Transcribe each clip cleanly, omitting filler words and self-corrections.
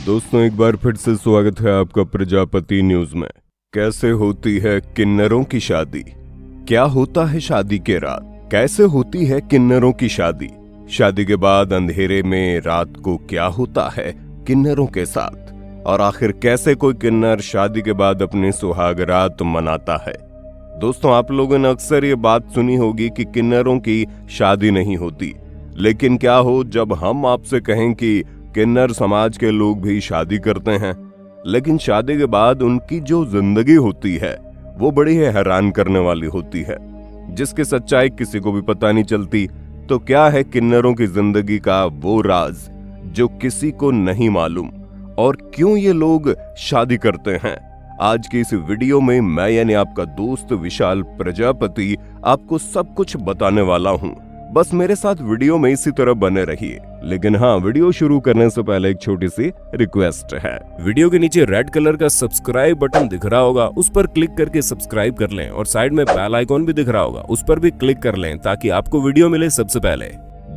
दोस्तों एक बार फिर से स्वागत है आपका प्रजापति न्यूज में। कैसे होती है किन्नरों की शादी? क्या होता है शादी के रात? कैसे होती है किन्नरों की शादी? शादी के बाद अंधेरे में रात को क्या होता है किन्नरों के साथ? और आखिर कैसे कोई किन्नर शादी के बाद अपनी सुहाग रात मनाता है? दोस्तों आप लोगों ने अक्सर ये बात सुनी होगी कि किन्नरों की शादी नहीं होती, लेकिन क्या हो जब हम आपसे कहें कि किन्नर समाज के लोग भी शादी करते हैं, लेकिन शादी के बाद उनकी जो जिंदगी होती है वो बड़ी हैरान करने वाली होती है, जिसकी सच्चाई किसी को भी पता नहीं चलती। तो क्या है किन्नरों की जिंदगी का वो राज जो किसी को नहीं मालूम, और क्यों ये लोग शादी करते हैं? आज की इस वीडियो में मैं यानी आपका दोस्त विशाल प्रजापति आपको सब कुछ बताने वाला हूं। बस मेरे साथ वीडियो में इसी तरह बने रहिए। लेकिन हाँ, वीडियो शुरू करने से पहले एक छोटी सी रिक्वेस्ट है। वीडियो के नीचे रेड कलर का सब्सक्राइब बटन दिख रहा होगा, उस पर क्लिक करके सब्सक्राइब कर लें, और साइड में बेल आइकॉन भी दिख रहा होगा, उस पर भी क्लिक कर लें ताकि आपको वीडियो मिले सबसे पहले।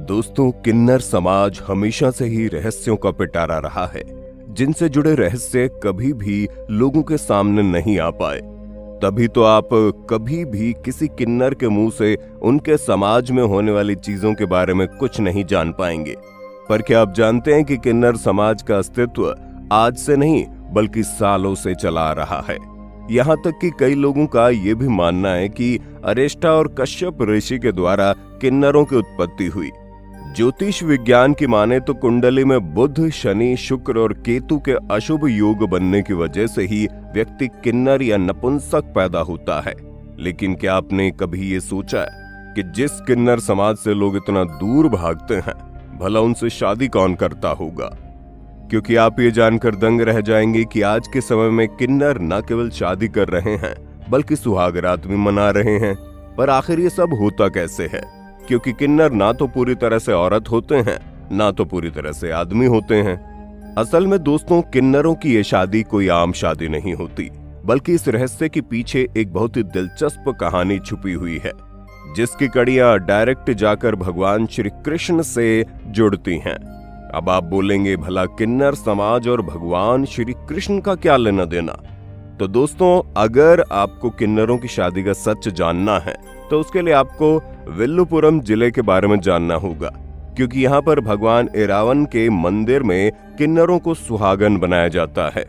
दोस्तों किन्नर समाज हमेशा से ही रहस्यों का पिटारा रहा है, जिनसे जुड़े रहस्य कभी भी लोगों के सामने नहीं आ पाए। तभी तो आप कभी भी किसी किन्नर के मुंह से उनके समाज में होने वाली चीजों के बारे में कुछ नहीं जान पाएंगे। पर क्या आप जानते हैं कि किन्नर समाज का अस्तित्व आज से नहीं बल्कि सालों से चला आ रहा है। यहाँ तक कि कई लोगों का ये भी मानना है कि अरेस्टा और कश्यप ऋषि के द्वारा किन्नरों की उत्पत्ति हुई। ज्योतिष विज्ञान की माने तो कुंडली में बुध, शनि, शुक्र और केतु के अशुभ योग बनने की वजह से ही व्यक्ति किन्नर या नपुंसक पैदा होता है। लेकिन क्या आपने कभी ये सोचा है कि जिस किन्नर समाज से लोग इतना दूर भागते हैं, भला उनसे शादी कौन करता होगा? क्योंकि आप ये जानकर दंग रह जाएंगे कि आज के समय में किन्नर न केवल शादी कर रहे हैं बल्कि सुहागरात भी मना रहे हैं। पर आखिर ये सब होता कैसे है? क्योंकि किन्नर ना तो पूरी तरह से औरत होते हैं, ना तो पूरी तरह से आदमी होते हैं। असल में दोस्तों किन्नरों की ये शादी कोई आम शादी नहीं होती, बल्कि इस रहस्य के पीछे एक बहुत ही दिलचस्प कहानी छुपी हुई है, जिसकी कड़ियां डायरेक्ट जाकर भगवान श्री कृष्ण से जुड़ती हैं। अब आप बोलेंगे भला किन्नर समाज और भगवान श्री कृष्ण का क्या लेना देना? तो दोस्तों अगर आपको किन्नरों की शादी का सच जानना है तो उसके लिए आपको विल्लुपुरम जिले के बारे में जानना होगा, क्योंकि यहाँ पर भगवान ऐरावन के मंदिर में किन्नरों को सुहागन बनाया जाता है।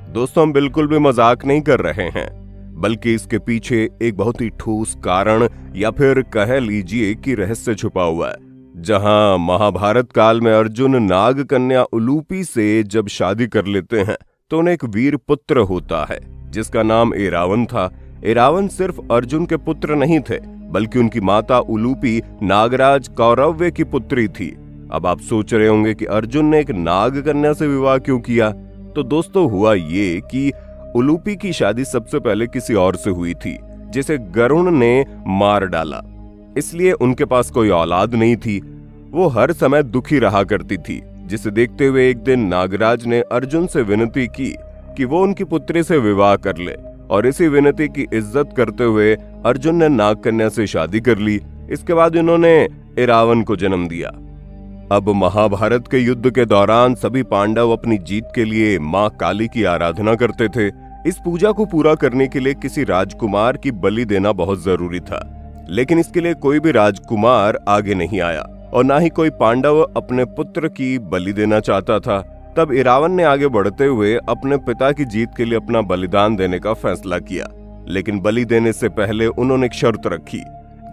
दोस्तों हम बिल्कुल भी मजाक नहीं कर रहे हैं, बल्कि इसके पीछे एक बहुत ही ठोस कारण या फिर कह लीजिए कि रहस्य छुपा हुआ है। जहाँ महाभारत काल में अर्जुन नाग कन्या उलूपी से जब शादी कर लेते हैं तो उन्हें एक वीर पुत्र होता है जिसका नाम ऐरावन था। ऐरावन सिर्फ अर्जुन के पुत्र नहीं थे, बल्कि उनकी माता उलूपी नागराज कौरव्य की पुत्री थी। अब आप सोच रहे होंगे कि अर्जुन ने एक नाग कन्या से विवाह क्यों किया? तो दोस्तों हुआ ये कि उलूपी की शादी सबसे पहले किसी और से हुई थी, जिसे गरुण ने मार डाला। इसलिए उनके पास कोई औलाद नहीं थी। वो हर समय दुखी रहा करती थी, जिसे देखते हुए एक दिन नागराज ने अर्जुन से विनती की कि वो उनकी पुत्री से विवाह कर ले, और इसी विनती की इज्जत करते हुए अर्जुन ने नाग कन्या से शादी कर ली। इसके बाद इन्होंने ऐरावन को जन्म दिया। अब महाभारत के युद्ध के दौरान सभी पांडव अपनी जीत के लिए मां काली की आराधना करते थे। इस पूजा को पूरा करने के लिए किसी राजकुमार की बलि देना बहुत जरूरी था, लेकिन इसके लिए कोई भी राजकुमार आगे नहीं आया और ना ही कोई पांडव अपने पुत्र की बलि देना चाहता था। तब ऐरावन ने आगे बढ़ते हुए अपने पिता की जीत के लिए अपना बलिदान देने का फैसला किया, लेकिन बलि देने से पहले उन्होंने एक शर्त रखी,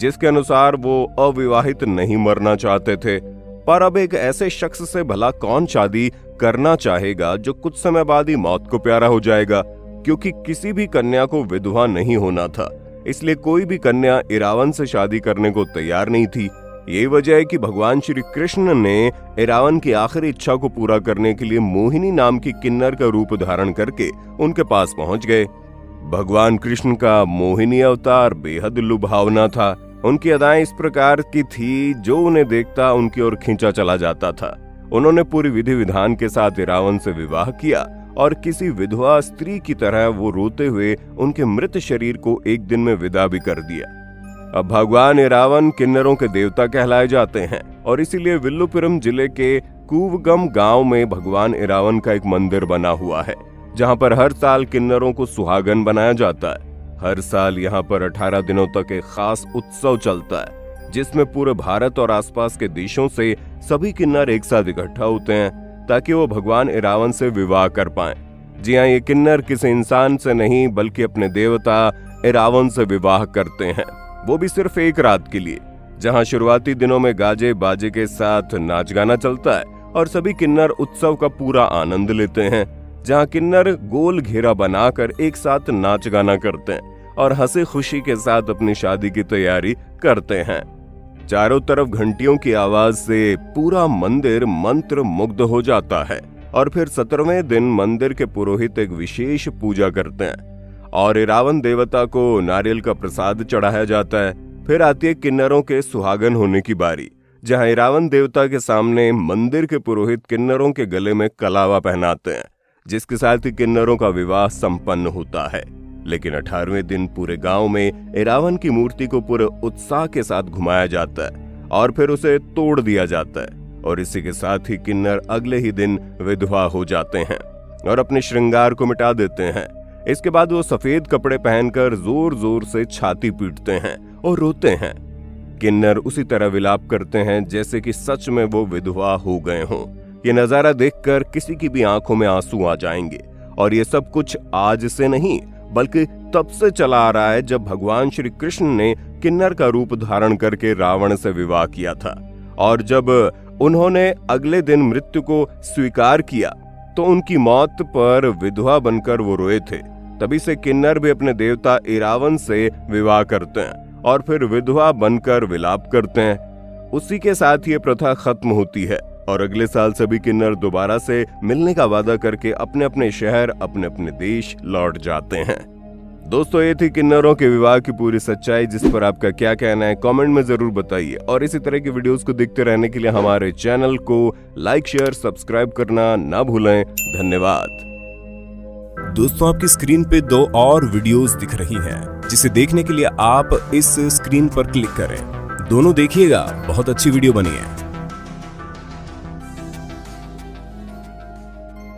जिसके अनुसार वो अविवाहित नहीं मरना चाहते थे। पर अब एक ऐसे शख्स से भला कौन शादी करना चाहेगा जो कुछ समय बाद ही मौत को प्यारा हो जाएगा? क्योंकि किसी भी कन्या को विधवा नहीं होना था, इसलिए कोई भी कन्या ऐरावन से शादी करने को तैयार नहीं थी। यही वजह है कि भगवान श्री कृष्ण ने ऐरावन की आखिरी इच्छा को पूरा करने के लिए मोहिनी नाम की किन्नर का रूप धारण करके उनके पास पहुंच गए। भगवान कृष्ण का मोहिनी अवतार बेहद लुभावना था। उनकी अदाएं इस प्रकार की थी जो उन्हें देखता उनकी ओर खींचा चला जाता था। उन्होंने पूरी विधि विधान के साथ ऐरावन से विवाह किया और किसी विधवा स्त्री की तरह वो रोते हुए उनके मृत शरीर को एक दिन में विदा भी कर दिया। अब भगवान ऐरावन किन्नरों के देवता कहलाए जाते हैं और इसीलिए विल्लुपुरम जिले के कूवगम गांव में भगवान इरावन का एक मंदिर बना हुआ है, जहां पर हर साल किन्नरों को सुहागन बनाया जाता है। हर साल यहां पर 18 दिनों तक एक खास उत्सव चलता है, जिसमें पूरे भारत और आसपास के देशों से सभी किन्नर एक साथ इकट्ठा होते हैं ताकि वो भगवान इरावन से विवाह कर पाएं। जी हाँ, ये किन्नर किसी इंसान से नहीं बल्कि अपने देवता इरावन से विवाह करते हैं, वो भी सिर्फ एक रात के लिए, जहां शुरुआती दिनों में गाजे बाजे के साथ नाच गाना चलता है और सभी किन्नर उत्सव का पूरा आनंद लेते हैं। जहां किन्नर गोल घेरा बनाकर एक साथ नाच गाना करते हैं और हंसी खुशी के साथ अपनी शादी की तैयारी करते हैं। चारों तरफ घंटियों की आवाज से पूरा मंदिर मंत्र मुग्ध हो जाता है और फिर 17वें दिन मंदिर के पुरोहित एक विशेष पूजा करते हैं और इरावन देवता को नारियल का प्रसाद चढ़ाया जाता है। फिर आती है किन्नरों के सुहागन होने की बारी, जहां इरावन देवता के सामने मंदिर के पुरोहित किन्नरों के गले में कलावा पहनाते हैं, जिसके साथ ही किन्नरों का विवाह संपन्न होता है। लेकिन 18वें दिन पूरे गांव में इरावन की मूर्ति को पूरे उत्साह के साथ घुमाया जाता है और फिर उसे तोड़ दिया जाता है और इसी के साथ ही किन्नर अगले ही दिन विधवा हो जाते हैं और अपने श्रृंगार को मिटा देते हैं। इसके बाद वो सफेद कपड़े पहनकर जोर जोर से छाती पीटते हैं और रोते हैं। किन्नर उसी तरह विलाप करते हैं जैसे कि सच में वो विधवा हो गए हों। ये नजारा देखकर किसी की भी आंखों में आंसू आ जाएंगे। और ये सब कुछ आज से नहीं बल्कि तब से चला आ रहा है जब भगवान श्री कृष्ण ने किन्नर का रूप धारण करके रावण से विवाह किया था। और जब उन्होंने अगले दिन मृत्यु को स्वीकार किया तो उनकी मौत पर विधवा बनकर वो रोए थे। तभी से किन्नर भी अपने देवता इरावन से विवाह करते हैं और फिर विधवा बनकर विलाप करते हैं। उसी के साथ ये प्रथा खत्म होती है और अगले साल सभी किन्नर दोबारा से मिलने का वादा करके अपने अपने शहर अपने अपने देश लौट जाते हैं। दोस्तों, ये थी किन्नरों के विवाह की पूरी सच्चाई, जिस पर आपका क्या कहना है कमेंट में जरूर बताइए। और इसी तरह की वीडियोस को देखते रहने के लिए हमारे चैनल को लाइक शेयर सब्सक्राइब करना ना भूलें। धन्यवाद। दोस्तों, आपकी स्क्रीन पे 2 और वीडियोस दिख रही हैं, जिसे देखने के लिए आप इस स्क्रीन पर क्लिक करें। दोनों देखिएगा, बहुत अच्छी वीडियो बनी है।